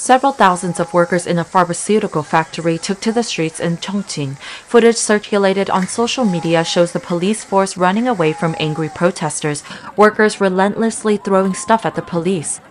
Several thousands of workers in a pharmaceutical factory took to the streets in Chongqing. Footage circulated on social media shows the police force running away from angry protesters, workers relentlessly throwing stuff at the police.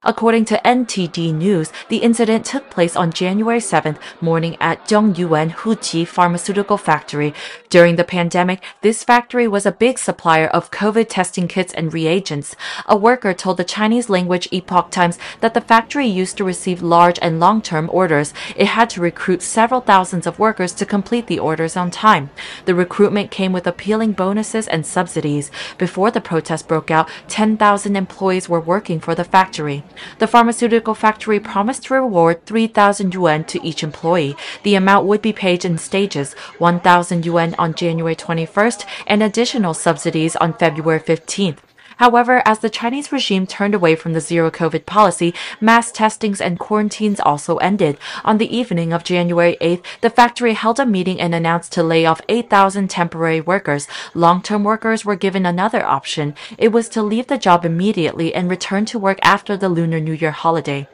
According to NTD News, the incident took place on January 7th morning at Zhongyuan Huqi Pharmaceutical Factory. During the pandemic, this factory was a big supplier of COVID testing kits and reagents. A worker told the Chinese language Epoch Times that the factory used to receive large and long-term orders. It had to recruit several thousands of workers to complete the orders on time. The recruitment came with appealing bonuses and subsidies. Before the protest broke out, 10,000 employees were working for the factory. The pharmaceutical factory promised to reward 3,000 yuan to each employee. The amount would be paid in stages, 1,000 yuan on January 21st and additional subsidies on February 15th. However, as the Chinese regime turned away from the zero-COVID policy, mass testings and quarantines also ended. On the evening of January 8th, the factory held a meeting and announced to lay off 8,000 temporary workers. Long-term workers were given another option. It was to leave the job immediately and return to work after the Lunar New Year holiday.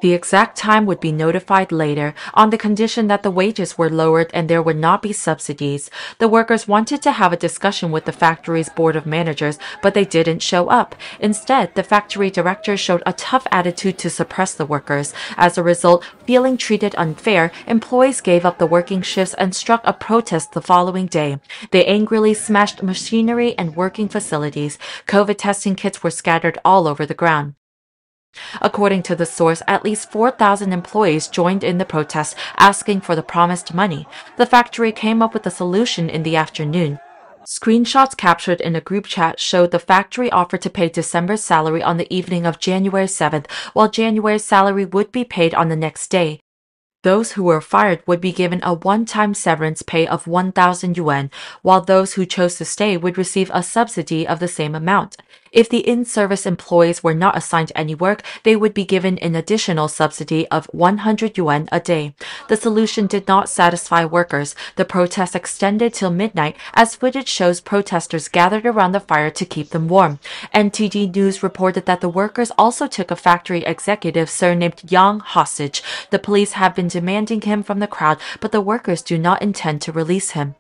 The exact time would be notified later, on the condition that the wages were lowered and there would not be subsidies. The workers wanted to have a discussion with the factory's board of managers, but they didn't show up. Instead, the factory director showed a tough attitude to suppress the workers. As a result, feeling treated unfair, employees gave up the working shifts and struck a protest the following day. They angrily smashed machinery and working facilities. COVID testing kits were scattered all over the ground. According to the source, at least 4,000 employees joined in the protest, asking for the promised money. The factory came up with a solution in the afternoon. Screenshots captured in a group chat showed the factory offered to pay December's salary on the evening of January 7th, while January's salary would be paid on the next day. Those who were fired would be given a one-time severance pay of 1,000 yuan, while those who chose to stay would receive a subsidy of the same amount. If the in-service employees were not assigned any work, they would be given an additional subsidy of 100 yuan a day. The solution did not satisfy workers. The protest extended till midnight, as footage shows protesters gathered around the fire to keep them warm. NTD News reported that the workers also took a factory executive surnamed Yang hostage. The police have been demanding him from the crowd, but the workers do not intend to release him.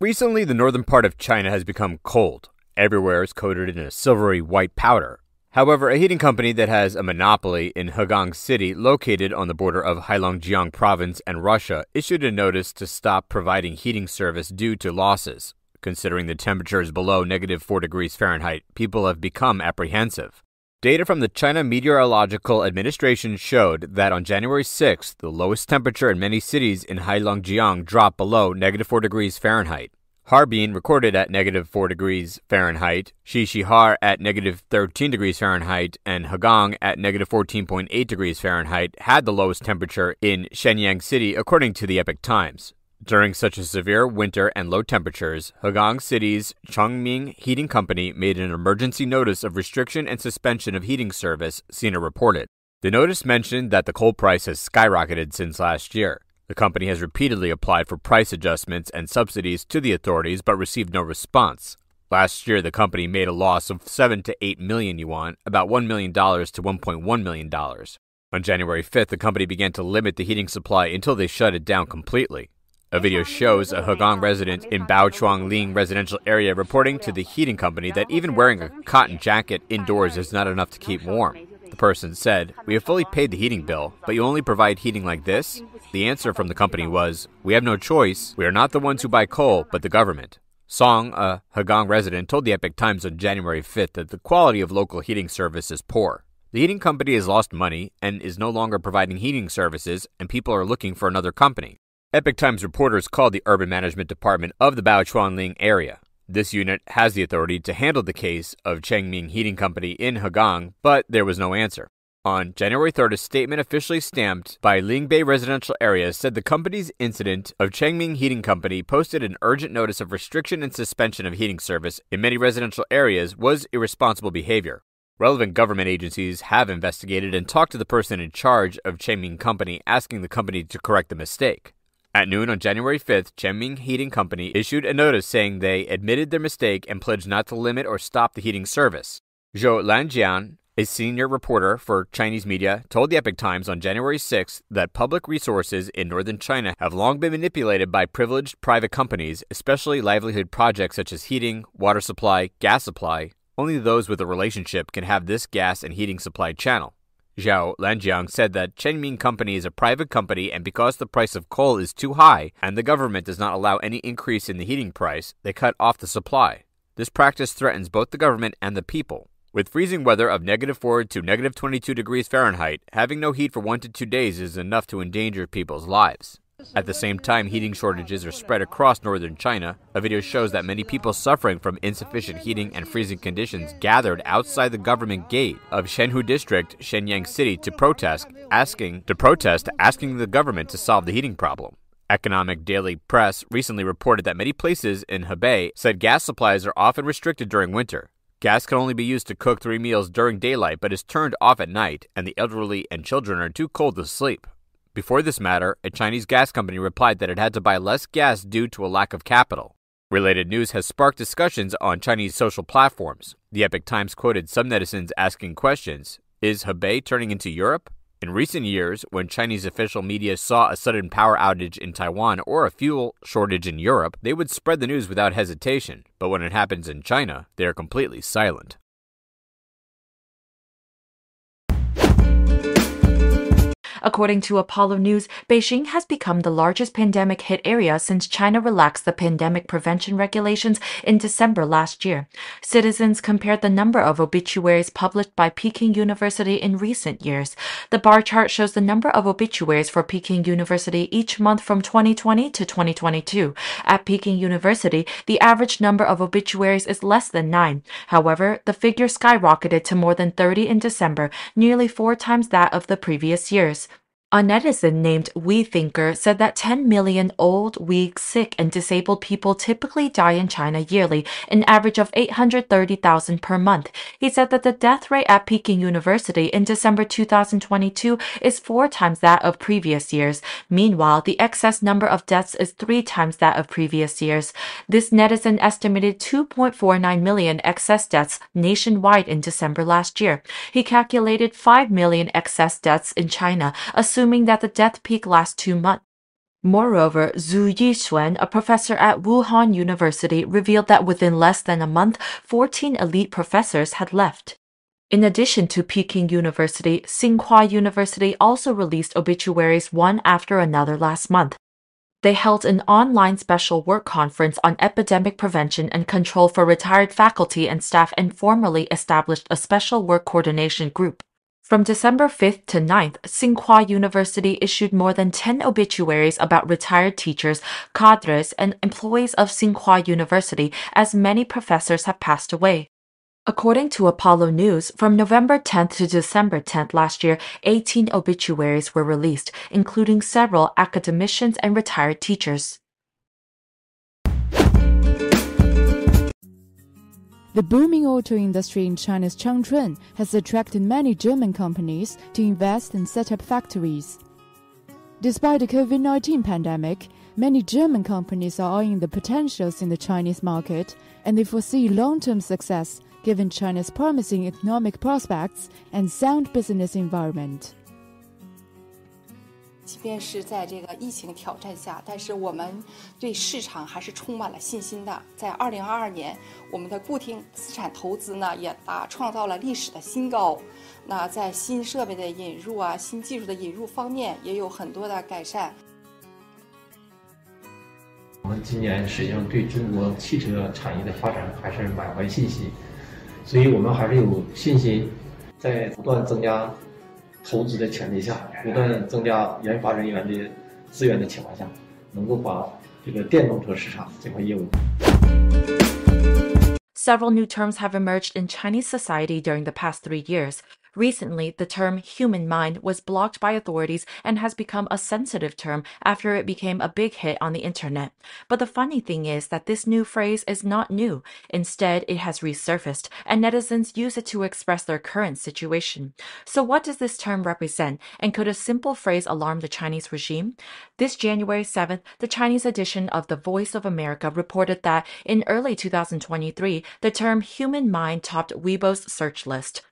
Recently, the northern part of China has become cold. Everywhere is coated in a silvery white powder. However, a heating company that has a monopoly in Heilongjian City, located on the border of Heilongjian province and Russia, issued a notice to stop providing heating service due to losses. Considering the temperature is below -4 degrees Fahrenheit, people have become apprehensive. Data from the China Meteorological Administration showed that on January 6th, the lowest temperature in many cities in Heilongjiang dropped below -4 degrees Fahrenheit. Harbin recorded at -4 degrees Fahrenheit, Shishihar at -13 degrees Fahrenheit, and Hegang at -14.8 degrees Fahrenheit had the lowest temperature in Shenyang City, according to the Epoch Times. During such a severe winter and low temperatures, Hegang City's Chongming Heating Company made an emergency notice of restriction and suspension of heating service, Sina reported. The notice mentioned that the coal price has skyrocketed since last year. The company has repeatedly applied for price adjustments and subsidies to the authorities but received no response. Last year, the company made a loss of 7 to 8 million yuan, about $1 million to $1.1 million. On January 5th, the company began to limit the heating supply until they shut it down completely. A video shows a Hegang resident in Baochuangling residential area reporting to the heating company that even wearing a cotton jacket indoors is not enough to keep warm. The person said, "We have fully paid the heating bill, but you only provide heating like this?" The answer from the company was, "We have no choice. We are not the ones who buy coal, but the government." Song, a Hegang resident, told the Epoch Times on January 5th that the quality of local heating service is poor. The heating company has lost money and is no longer providing heating services, and people are looking for another company. Epoch Times reporters called the Urban Management Department of the Baochuangling area. This unit has the authority to handle the case of Chengming Heating Company in Hegang, but there was no answer. On January 3rd, a statement officially stamped by Lingbei residential area said the company's incident of Chengming Heating Company posted an urgent notice of restriction and suspension of heating service in many residential areas was irresponsible behavior. Relevant government agencies have investigated and talked to the person in charge of Chengming Company, asking the company to correct the mistake. At noon on January 5th, Chenming Heating Company issued a notice saying they admitted their mistake and pledged not to limit or stop the heating service. Zhou Lanjian, a senior reporter for Chinese media, told the Epoch Times on January 6th that public resources in northern China have long been manipulated by privileged private companies, especially livelihood projects such as heating, water supply, gas supply. Only those with a relationship can have this gas and heating supply channel. Zhou Lanjiang said that Chenming Company is a private company, and because the price of coal is too high and the government does not allow any increase in the heating price, they cut off the supply. This practice threatens both the government and the people. With freezing weather of -4 to -22 degrees Fahrenheit, having no heat for 1 to 2 days is enough to endanger people's lives. At the same time, heating shortages are spread across northern China. A video shows that many people suffering from insufficient heating and freezing conditions gathered outside the government gate of Shenhu District, Shenyang City to protest, asking the government to solve the heating problem. Economic Daily Press recently reported that many places in Hebei said gas supplies are often restricted during winter. Gas can only be used to cook 3 meals during daylight but is turned off at night, and the elderly and children are too cold to sleep. Before this matter, a Chinese gas company replied that it had to buy less gas due to a lack of capital. Related news has sparked discussions on Chinese social platforms. The Epoch Times quoted some netizens asking questions. Is Hebei turning into Europe? In recent years, when Chinese official media saw a sudden power outage in Taiwan or a fuel shortage in Europe, they would spread the news without hesitation. But when it happens in China, they are completely silent. According to Apollo News, Beijing has become the largest pandemic hit area since China relaxed the pandemic prevention regulations in December last year. Citizens compared the number of obituaries published by Peking University in recent years. The bar chart shows the number of obituaries for Peking University each month from 2020 to 2022. At Peking University, the average number of obituaries is less than 9. However, the figure skyrocketed to more than 30 in December, nearly 4 times that of the previous years. A netizen named WeThinker said that 10 million old, weak, sick, and disabled people typically die in China yearly, an average of 830,000 per month. He said that the death rate at Peking University in December 2022 is 4 times that of previous years. Meanwhile, the excess number of deaths is 3 times that of previous years. This netizen estimated 2.49 million excess deaths nationwide in December last year. He calculated 5 million excess deaths in China, assuming that the death peak lasts 2 months. Moreover, Zhu Yixuan, a professor at Wuhan University, revealed that within less than a month, 14 elite professors had left. In addition to Peking University, Tsinghua University also released obituaries one after another last month. They held an online special work conference on epidemic prevention and control for retired faculty and staff and formally established a special work coordination group. From December 5th to 9th, Tsinghua University issued more than 10 obituaries about retired teachers, cadres, and employees of Tsinghua University, as many professors have passed away. According to Apollo News, from November 10th to December 10th last year, 18 obituaries were released, including several academicians and retired teachers. The booming auto industry in China's Changchun has attracted many German companies to invest and set up factories. Despite the COVID-19 pandemic, many German companies are eyeing the potentials in the Chinese market, and they foresee long-term success given China's promising economic prospects and sound business environment. 即便是在这个疫情挑战下，但是我们对市场还是充满了信心的。在2022年，我们的固定资产投资呢也创造了历史的新高。那在新设备的引入啊、新技术的引入方面，也有很多的改善。我们今年实际上对中国汽车产业的发展还是满怀信心，所以我们还是有信心，在不断增加投资的前提下，不断增加研发人员的资源的情况下，能够把这个电动车市场这块业务。Several new terms have emerged in Chinese society during the past 3 years. Recently, the term human mind was blocked by authorities and has become a sensitive term after it became a big hit on the internet. But the funny thing is that this new phrase is not new. Instead, it has resurfaced, and netizens use it to express their current situation. So what does this term represent, and could a simple phrase alarm the Chinese regime? This January 7th, the Chinese edition of The Voice of America reported that in early 2023, the term human mind topped Weibo's search list.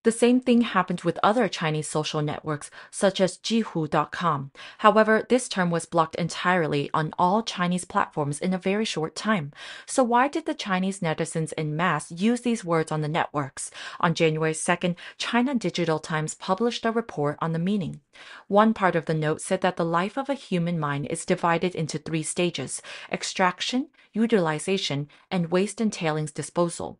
The same thing happened with other Chinese social networks, such as Jihu.com. However, this term was blocked entirely on all Chinese platforms in a very short time. So why did the Chinese netizens en masse use these words on the networks? On January 2nd, China Digital Times published a report on the meaning. One part of the note said that the life of a human mind is divided into 3 stages: extraction, utilization, and waste and tailings disposal.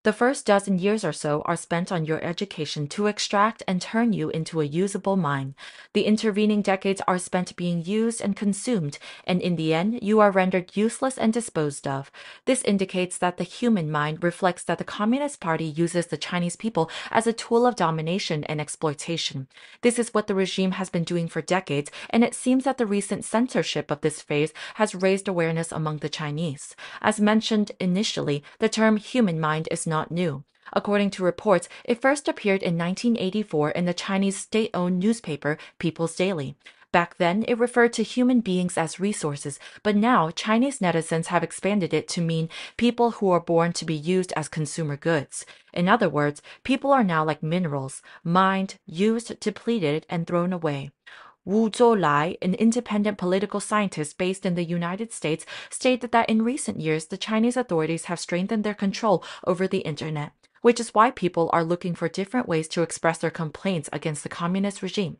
The first dozen years or so are spent on your education to extract and turn you into a usable mind. The intervening decades are spent being used and consumed, and in the end, you are rendered useless and disposed of. This indicates that the human mind reflects that the Communist Party uses the Chinese people as a tool of domination and exploitation. This is what the regime has been doing for decades, and it seems that the recent censorship of this phase has raised awareness among the Chinese. As mentioned initially, the term human mind is not new. According to reports, it first appeared in 1984 in the Chinese state-owned newspaper People's Daily. Back then, it referred to human beings as resources, but now Chinese netizens have expanded it to mean people who are born to be used as consumer goods. In other words, people are now like minerals, mined, used, depleted, and thrown away. Wu Zhou, an independent political scientist based in the United States, stated that in recent years, the Chinese authorities have strengthened their control over the internet, which is why people are looking for different ways to express their complaints against the communist regime.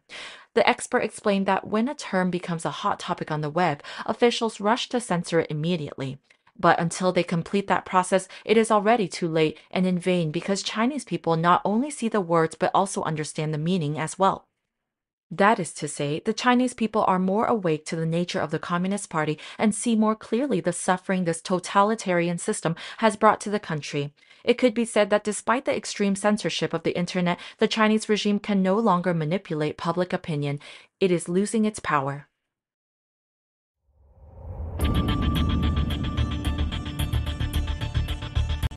The expert explained that when a term becomes a hot topic on the web, officials rush to censor it immediately. But until they complete that process, it is already too late and in vain because Chinese people not only see the words but also understand the meaning as well. That is to say, the Chinese people are more awake to the nature of the Communist Party and see more clearly the suffering this totalitarian system has brought to the country. It could be said that despite the extreme censorship of the internet, the Chinese regime can no longer manipulate public opinion. It is losing its power.